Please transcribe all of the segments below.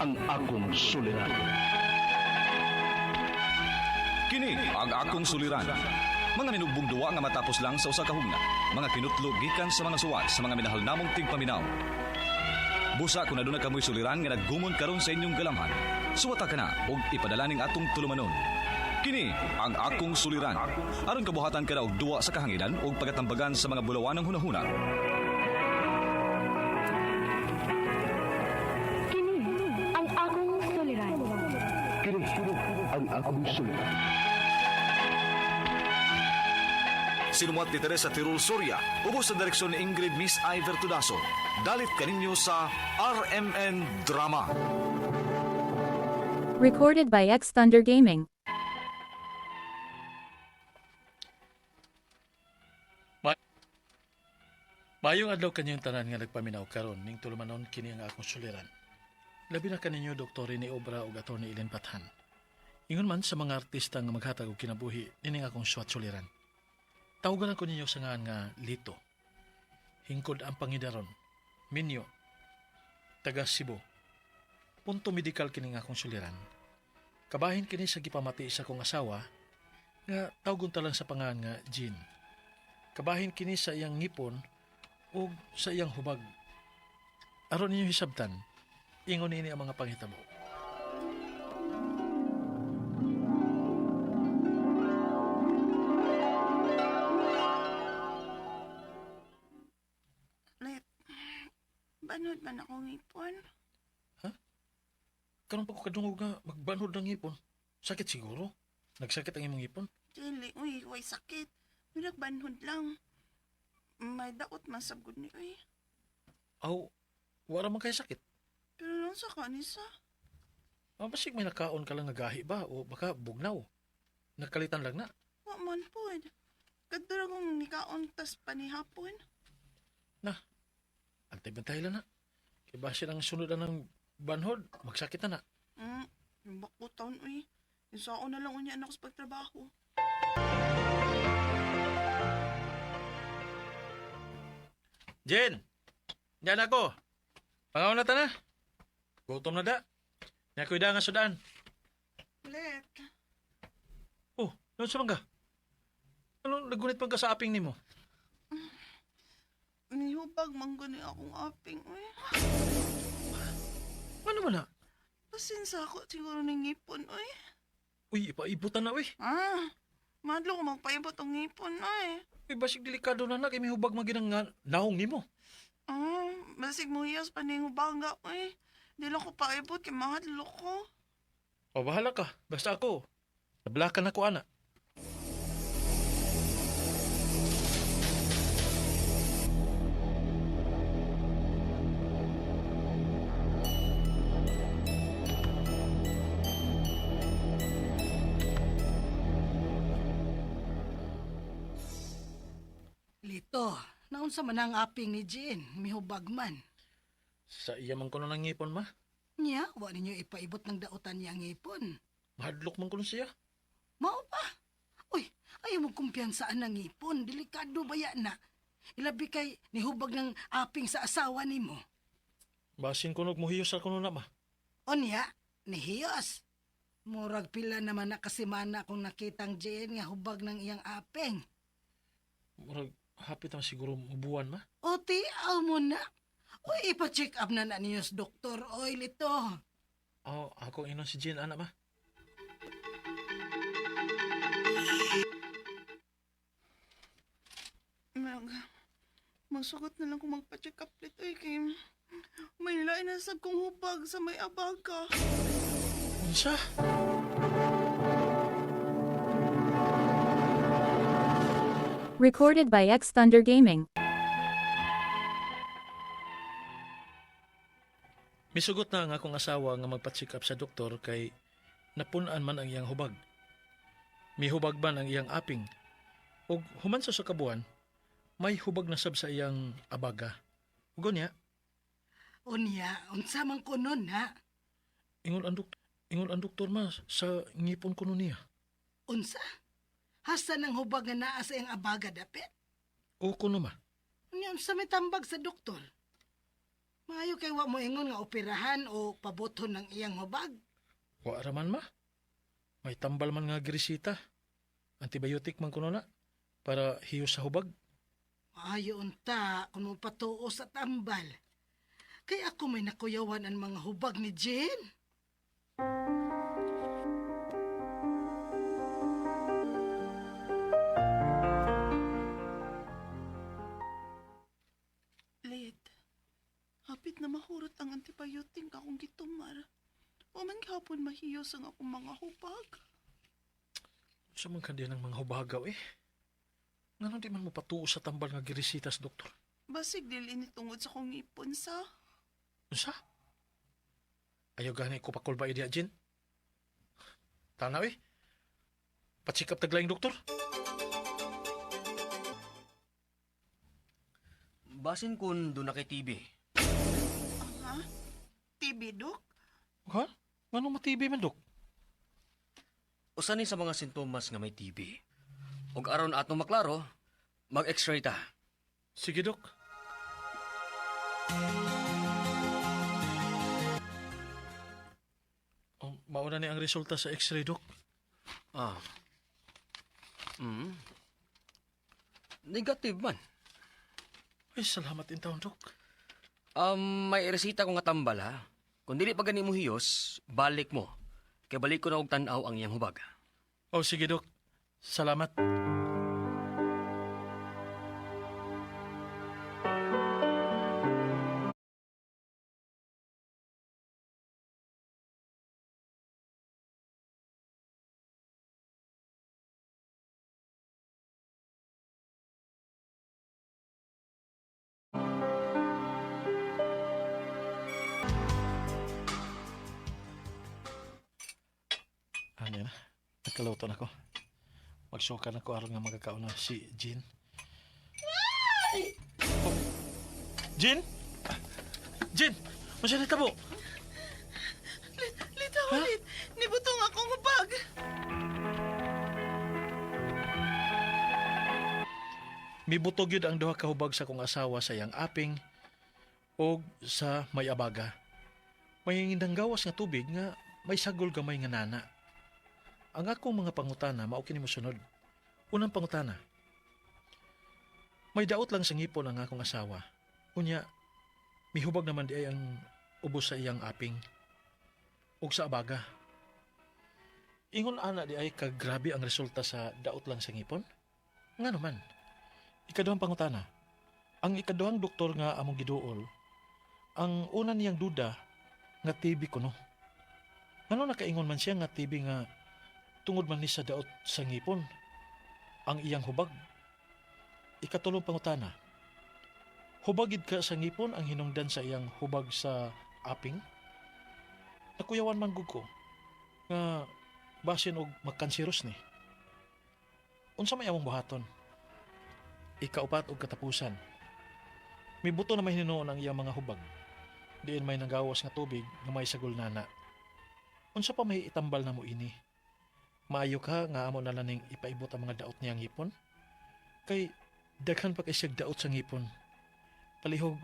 ang akong suliran. Kini ang akong suliran. Mga minugbong duwa nga matapos lang sa usa ka hugna. Mga kinutlog gikan sa mga suwat sa mga minahal namong tigpaminaw. Busa kung aduna kamoy suliran nga naggumon karon sa inyong galamhan. Suwata ka na og ipadala ning atong tulumanon. Kini ang akong suliran. Aron kabuhatan ka na og duwa sa kahanginan og pagatambagan sa mga bulawan ng hunahuna. Kini ang akong suliran. Kini ang akong suliran. Sinumat ni Teresa Tirul Soria, ubos sa direksyon ni Ingrid Miss Iver Tudaso. Dalit kaninyo sa RMN Drama. Recorded by X Thunder Gaming. Mayong adlaw kanyang tanan nga nagpaminaw karon ning tulumanon kini ang akong suliran. Labi na kaninyo Dr. ni Obra ug Atty. Ellen Pathan. Ingon man sa mga artista nga maghatag og kinabuhi nining akong suwat suliran. Tawagan ko ninyo sa ngaan nga Lito. Hingkod ang Pangidaron. Minyo. Taga Cebu. Punto medikal kini nga akong suliran. Kabahin kini sa gipamati sa akong asawa nga tawgon ta lang sa pangalan nga Jean. Kabahin kini sa iyang ngipon o sa iyang hubag. Aron ninyo hisabtan, ingon ini ang mga panghitabo. Let, banod man akong ipon. Karon pa ko kadungog nga magbanhod ng ngipon. Sakit siguro. Nagsakit ang imong ngipon. Dili, uy, way sakit. May nagbanhod lang. May daot man sa good ni, uy. Aw, wala man kay sakit. Pero lang sa kanisa. Basig may nakaon ka lang nga gahi ba o baka bugnaw. Nakalitan lang na. Wa man po. Kadura kong nikaon tas panihapon. Antay-bantay lang na. Kaya base lang sunod na ng banhod, magsakit na na. Yung bako taon, uy. Yung sao na lang unya anak sa pagtrabaho. Jen! Diyan ako. Pangaw na ta na. Gutom na da. Nakuy da nga sudaan. Let, Oh, naon sa ka? Ano, nagunit pang ka sa aping nimo? nihubag man gani akong aping, uy. Ano man na? Pasinsa ako siguro ng ngipon, uy. Uy, ipaibutan na uy. Madlo ko magpaibot ang ngipon, uy. Uy, basig delikado na na kay may hubag maginang nga naong nimo. Basig mo hiyas pa ning bangga, uy. Di lang ko paibot kay mahadlo ko. O, bahala ka. Basta ako. Nablakan ako, ana. Lito, naunsa man ang aping ni Jean, mihubag man. Sa iya man kuno ng ngipon, ma. Nya, wa ninyo ipaibot ng dautan niya ang ipon. Mahadlok man kuno siya. Mao pa? Uy, ayaw mo kumpiyansaan ng ipon, delikado baya na. Ilabi kay nihubag ng aping sa asawa nimo. Basin kuno mohiyos sa kuno na, ma. Onya, nihiyos. Murag pila naman na kasimana kung nakitang Jean nga hubag ng iyang aping. Murag hapit naman siguro mabuwan, ma. O tiaw mo na. Uy, ipa-check up na ninyo sa doktor. Oy, Lito. Oh, ako inon si Jean, anak, ma. Masugot na lang kung magpa-check up nito, eh. Kay may lain na sab kong hubag sa may abaga. Unsa? Recorded by X Thunder Gaming. Misugot na ang akong asawa nga magpa-check up sa doktor kay napunan man ang iyang hubag. Mihubag man ang iyang aping. O human sa kabuan, may hubag na sab sa iyang abaga. Ugo niya, Unya, unsa man kunon ha? ingon ang doktor ma sa ngipon kuno niya. Unsa? Hasta ng hubag nga naa sa iyang abaga dapit? O kuno ma. Unya, unsa may tambag sa doktor? Maayo kay wa mo ingon nga operahan o pabuton ng iyang hubag. Wa raman ma. May tambal man nga girisita. Antibiotic man kuno na para hiyo sa hubag. Maayo unta kung mo patuo sa tambal. Kay ako may nakuyawan ang mga hubag ni Jen. Late. Hapit na mahurot ang antibiotic akong gitumar. Waman gihapon mahiyos ang akong mga hubag. Sa man kandi ng mga hubagaw eh. Nga di man mo patuo sa tambal nga girisitas, doktor. Basig dili ni tungod sa kong ipon sa. Unsa? Ayaw gani ko pakulba idea, Jin. Tanaw eh. Patsikap taglayang doktor. Basin kun doon na kay TV. Ha? TB, Dok? Ha? Manong matibi man, dok? Usa ni sa mga sintomas nga may TB. Ug aron atong maklaro, mag-x-ray ta. Sige, dok. Oh, mauna ni ang resulta sa x-ray, dok. Ah. Negative man. Ay, salamat in taon, dok. May resita ko nga tambal ha. Kung dili pa gani mo hiyos, balik mo. Kay balik ko na og tan-aw ang iyang hubag. Oh, sige, dok. Salamat. Ano yan? Nagkaluto na ko. Magsuka na ko aron nga magkakaon na si Jean. Oh. Jean? Jean! Masya na tabo! Lita ulit. Nibutong akong hubag. Mibutog yun ang duha kahubag sa kong asawa sa iyang aping o sa may abaga. May hingindang gawas nga tubig nga may sagol gamay nga nana. Ang akong mga pangutana, mao kini mo sunod. Unang pangutana. May daot lang sa ngipon ang akong asawa. Unya, mihubag naman di ay ang ubos sa iyang aping. Ug sa abaga. Ingon ana di ay kagrabe ang resulta sa daot lang sa ngipon? Nga naman. Ikaduhang pangutana. Ang ikaduhang doktor nga among giduol, ang una niyang duda nga TB kuno. Ano nakaingon man siya nga TB nga tungod man ni sa daot sa ngipon ang iyang hubag. Ikatulong pangutana. Hubagid ka sa ngipon ang hinungdan sa iyang hubag sa aping? Nakuyawan man gud ko nga basin og magkanseros ni. Unsa may among buhaton? Ikaupat og katapusan. May buto na may hinuon ang iyang mga hubag. Diin may nagawas nga tubig nga may sagol nana. Unsa pa may itambal na mo ini? Maayo ka nga amo na laning ipaibot ang mga daot niyang ngipon? Kay daghan pa kay siyag daot sa ngipon. Palihog,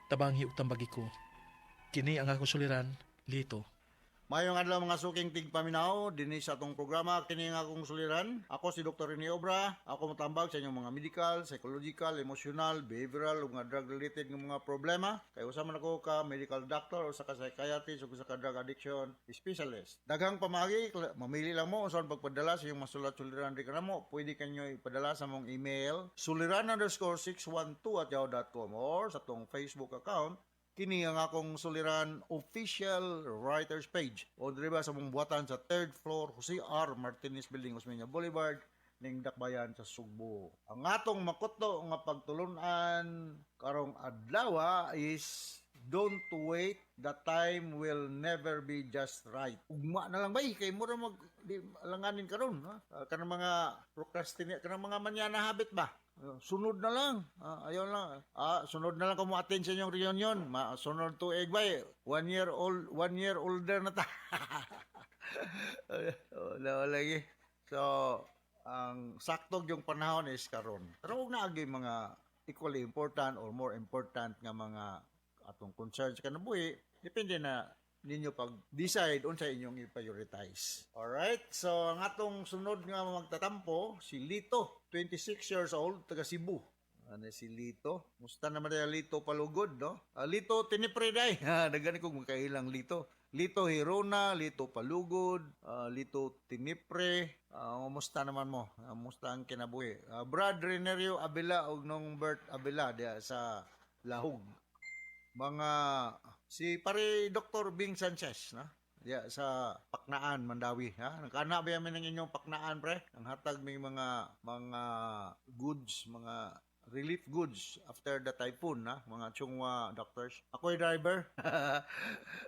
tabangi ug tambagi ko. Kini ang akong suliran, Lito. Mayong adlaw mga suking tigpaminaw, dinhi sa atong programa kini nga akong suliran. Ako si Dr. Rene Obra. Ako matambag sa inyong mga medical, psychological, emotional, behavioral ug mga drug related nga mga problema. Kay usa man ako ka medical doctor o sa ka psychiatrist ug sa ka drug addiction specialist. Daghang pamagi, mamili lang mo unsa pagpadala sa inyong masulat suliran di kanamo. Pwede kanyo ipadala sa mong email suliran_612@yahoo.com or sa tong Facebook account. Kini ang akong suliran official writers page. O diriba sa mong buhatan sa 3rd floor Jose R. Martinez Building, Osmeña Boulevard, ning Dakbayan sa Sugbo. Ang atong makuto nga pagtulunan karong adlaw is don't wait, the time will never be just right. Ugma na lang bay kay mura mag di langanin karon, ha? Kanang mga procrastinate, kanang mga manyana habit ba? Sunod na lang. Ayaw lang. Sunod na lang kung mo-attend sa inyong reunion. Sunod to egg bay. 1 year older na ta. Wala lagi. So, ang saktog yung panahon is karon. Pero huwag na agi mga equally important or more important nga mga atong concern sa kanabuhi, depende na ninyo pag-decide unsa inyong i-prioritize. Alright, so ang atong sunod nga magtatampo, si Lito, 26 years old, taga Cebu. Ano si Lito? Musta naman na Lito Palugod, no? Lito Tinipreday. Nagani kong magkailang Lito. Lito Hirona, Lito Palugod, Lito Tinipre. Musta naman mo? Musta ang kinabuhi? Brad Renerio Abela og nung Bert Abela diya sa Lahog. Mga si pare Dr. Bing Sanchez, na? Diya sa Paknaan, Mandawi, ha? Nagkana ba yamin ng inyong Paknaan, pre? Ang hatag may mga goods, mga relief goods after the typhoon, na? Mga Chungwa doctors. Ako'y driver.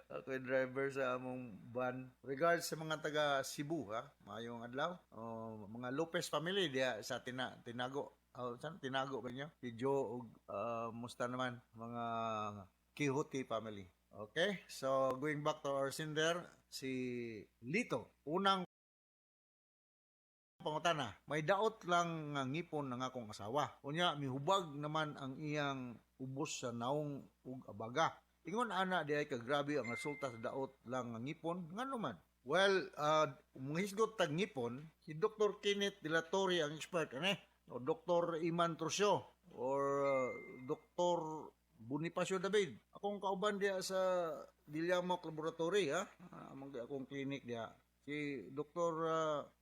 Ako'y driver sa among van. Regards sa mga taga Cebu, ha? Mayong adlaw. Mga Lopez family diya sa Tinago. Saan? Tinago ba niyo? Si Joe ug musta naman mga Quixote family. Okay? So, going back to our sender, si Lito. Unang pangutana, may daot lang nga ngipon ng akong asawa. Unya, mihubag naman ang iyang ubos sa naong ug abaga. Ingon ana di ay kagrabe ang resulta sa daot lang nga ngipon. Nga naman? Well, munghisgot tag ngipon, si Dr. Kenneth De La Torre ang expert, o Dr. Iman Trusio, or Dr. Bonifacio David. Akong kauban diya sa Guillermo Laboratory, ha? Akong clinic diya. Si Dr.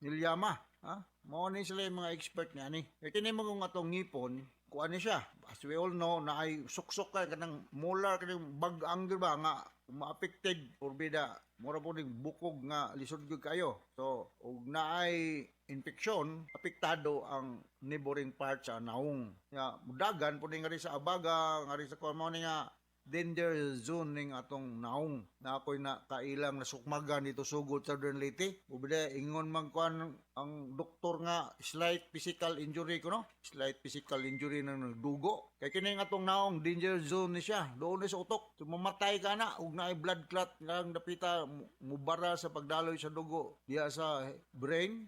Nilyama, ha? Mao ni sila yung mga expert niya ni. Kini mo kung atong ngipon, kuan ni siya. As we all know, na ay suksok ka kanang molar kanang bag angle ba nga ma-affected or bida mura po ning bukog nga lisod gyud kayo. So, ug naay infeksyon, apektado ang neighboring part sa naong. Ya, mudagan po ning nga rin sa abaga, nga rin sa kuan mo ni nga danger zone ning atong naong na ako'y na kailang nasukmagan dito sugod sa Southern Leyte. Ubida ingon man kuan ang doktor nga slight physical injury ko, no? Slight physical injury nang nagdugo. Kay kini nga atong naong danger zone ni siya. Doon ni sa utok. So, mamatay ka na ug naay blood clot nga napita mubara sa pagdaloy sa dugo diya sa brain.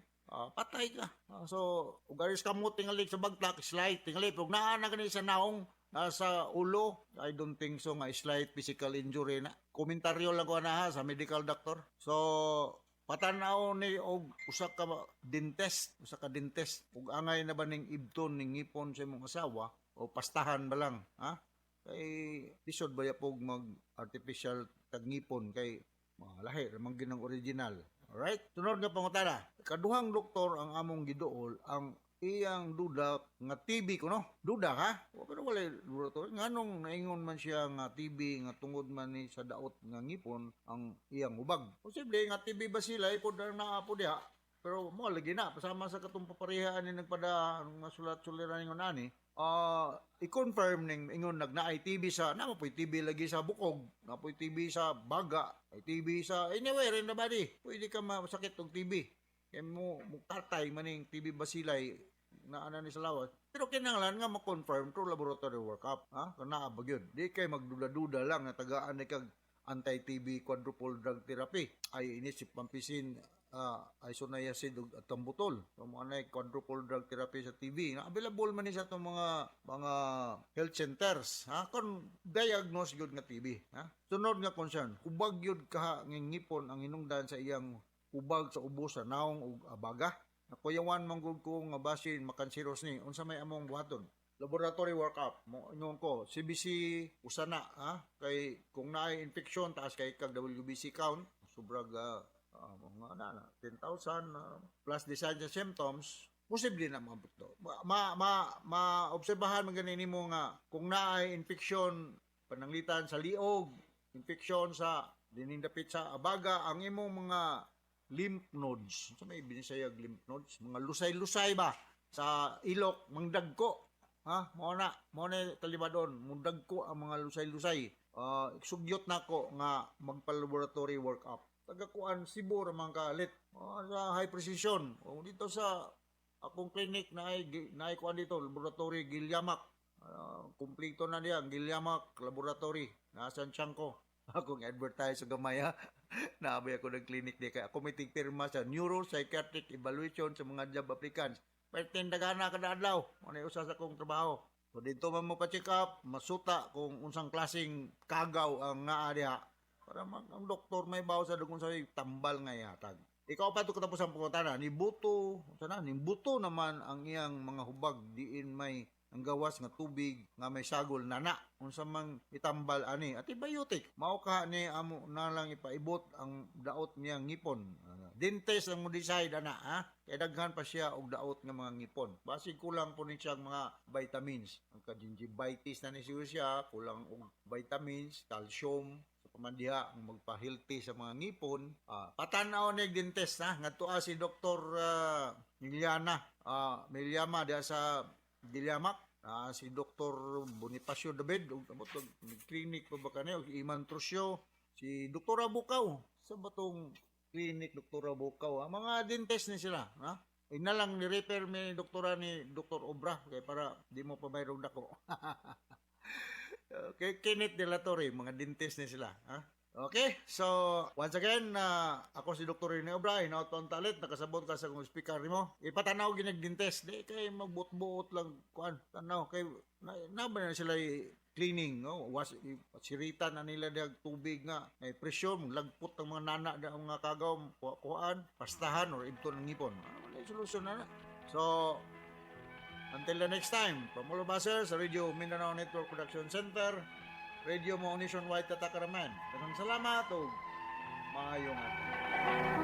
Patay ka. So, ug aris kamot tingali sa bagtak, slight tingali ug naa na gani sa naong nasa ulo. I don't think so nga slight physical injury na. Komentaryo lang ko na ha sa medical doctor. So, patanaw ni og usa ka dentist ug angay na ba ning ibton ning ngipon sa imong asawa o pastahan ba lang, ha? Kay lisod ba ya pog mag artificial tagngipon kay mga lahi ramang ginang original. Alright? Sunod nga pangutana. Kaduhang doktor ang among giduol ang iyang duda nga TB ko, no? Duda ka? Pero wala laboratory. Nganong naingon man siya nga TB nga tungod man ni sa daot nga ngipon ang iyang ubag. Posible nga TB bacilli po na po diha. Pero mo lagi na pasama sa katong paparihaan ni nagpada nga sulat-suliran ningon ani. I-confirm ning ingon nagnaay TB sa namo poy TB lagi sa bukog, na poy TB sa baga, ay TB sa anywhere in the body. Pwede ka masakit og TB. Kaya mo tatay maning TB bacilli na ana ni sa lawas. Pero kinahanglan nga ma-confirm through laboratory workup, ha? Kana ba gyud? Di kay magduda-duda lang na tagaan ni kag anti-TB quadruple drug therapy. Ay inisip pampisin isoniazid ug atambutol. So mo anay quadruple drug therapy sa TB. Na available man ni sa tong mga health centers, ha? Kon diagnose gyud nga TB, ha? Sunod nga concern, ubag gyud ka ngipon ang hinungdan sa iyang ubag sa ubos sa naong ug abaga. Nakuyawan manggod ko nga basin makansiros ni unsa may among buhaton. Laboratory workup mo ingon ko CBC usana, ha? Kay kung naay infeksyon taas kay kag WBC count sobrag mga 10,000 plus design sa symptoms, posible na maabot to. Maobserbahan man ganin nimo nga kung naay infeksyon pananglitan sa liog, infeksyon sa dinindapit sa abaga, ang imong mga lymph nodes. Sa may binisayag lymph nodes, mga lusay-lusay ba sa ilok, mangdagko. Ha? Mo na talibadon, mundagko ang mga lusay-lusay. Sugyot nako nga magpa-laboratory workup. Tagakuan Cebu ra man kalit. Sa high precision. O dito sa akong clinic na ay kuan dito, laboratory Gilyamak. Kumpleto na diyan, Gilyamak laboratory. Nasaan ko? Akong advertise sa gamay, ha. Naabay ako ng clinic di kay ako may tigpirma sa neuropsychiatric evaluation sa mga job applicants. Pertindagana kada adlaw. Ano usa sa akong trabaho. So dito man mo pa-check up, masuta kung unsang klaseng kagaw ang naa diha para ang doktor may bawo sa kung sa tambal nga yatag. Ikaw pa ito katapos ang pangutana, ni buto naman ang iyang mga hubag diin may ang gawas nga tubig nga may sagol nana unsa mang itambal ani antibiotic mao ka ni amo na lang ipaibot ang daot niya ngipon dentist ang mo decide ana ha kay daghan pa siya og daot nga mga ngipon basig kulang po ni siya mga vitamins ang gingivitis na ni siya kulang og vitamins calcium sa pamandiha ang magpa-healthy sa mga ngipon patanaw ni dentist ha ngadto si Dr. Miliama dia sa Diliamak, si Dr. Bonifacio David, clinic pa ba kanyo, Iman Trusyo, si Dr. Bukaw, sa batong clinic Dr. Bukaw, mga dentist ni sila, ha? Ina lang ni-repair mi doktora ni Dr. Obra, kaya para di mo pa mayroong dako. Okay, Kenneth Delatory, mga dentist ni sila, ha? Okay, so once again, ako si Dr. Rene Obra, hinaut-on talit, nakasabot ka sa kong speaker mo. Ipatanaw ginag-dentist, di kay magbuot-buot lang, kuan, tanaw, kay na ba na sila cleaning, no? Sirita na nila dag tubig nga, may presyo, lagpot ang mga nana, ang mga kagaw, kuan, pastahan, or ito ng ngipon. May solusyon na na. So, until the next time, from all of us sa Radio Mindanao Network Production Center, Radio mo nationwide tatakaraman. Daghang salamat o maayong adlaw.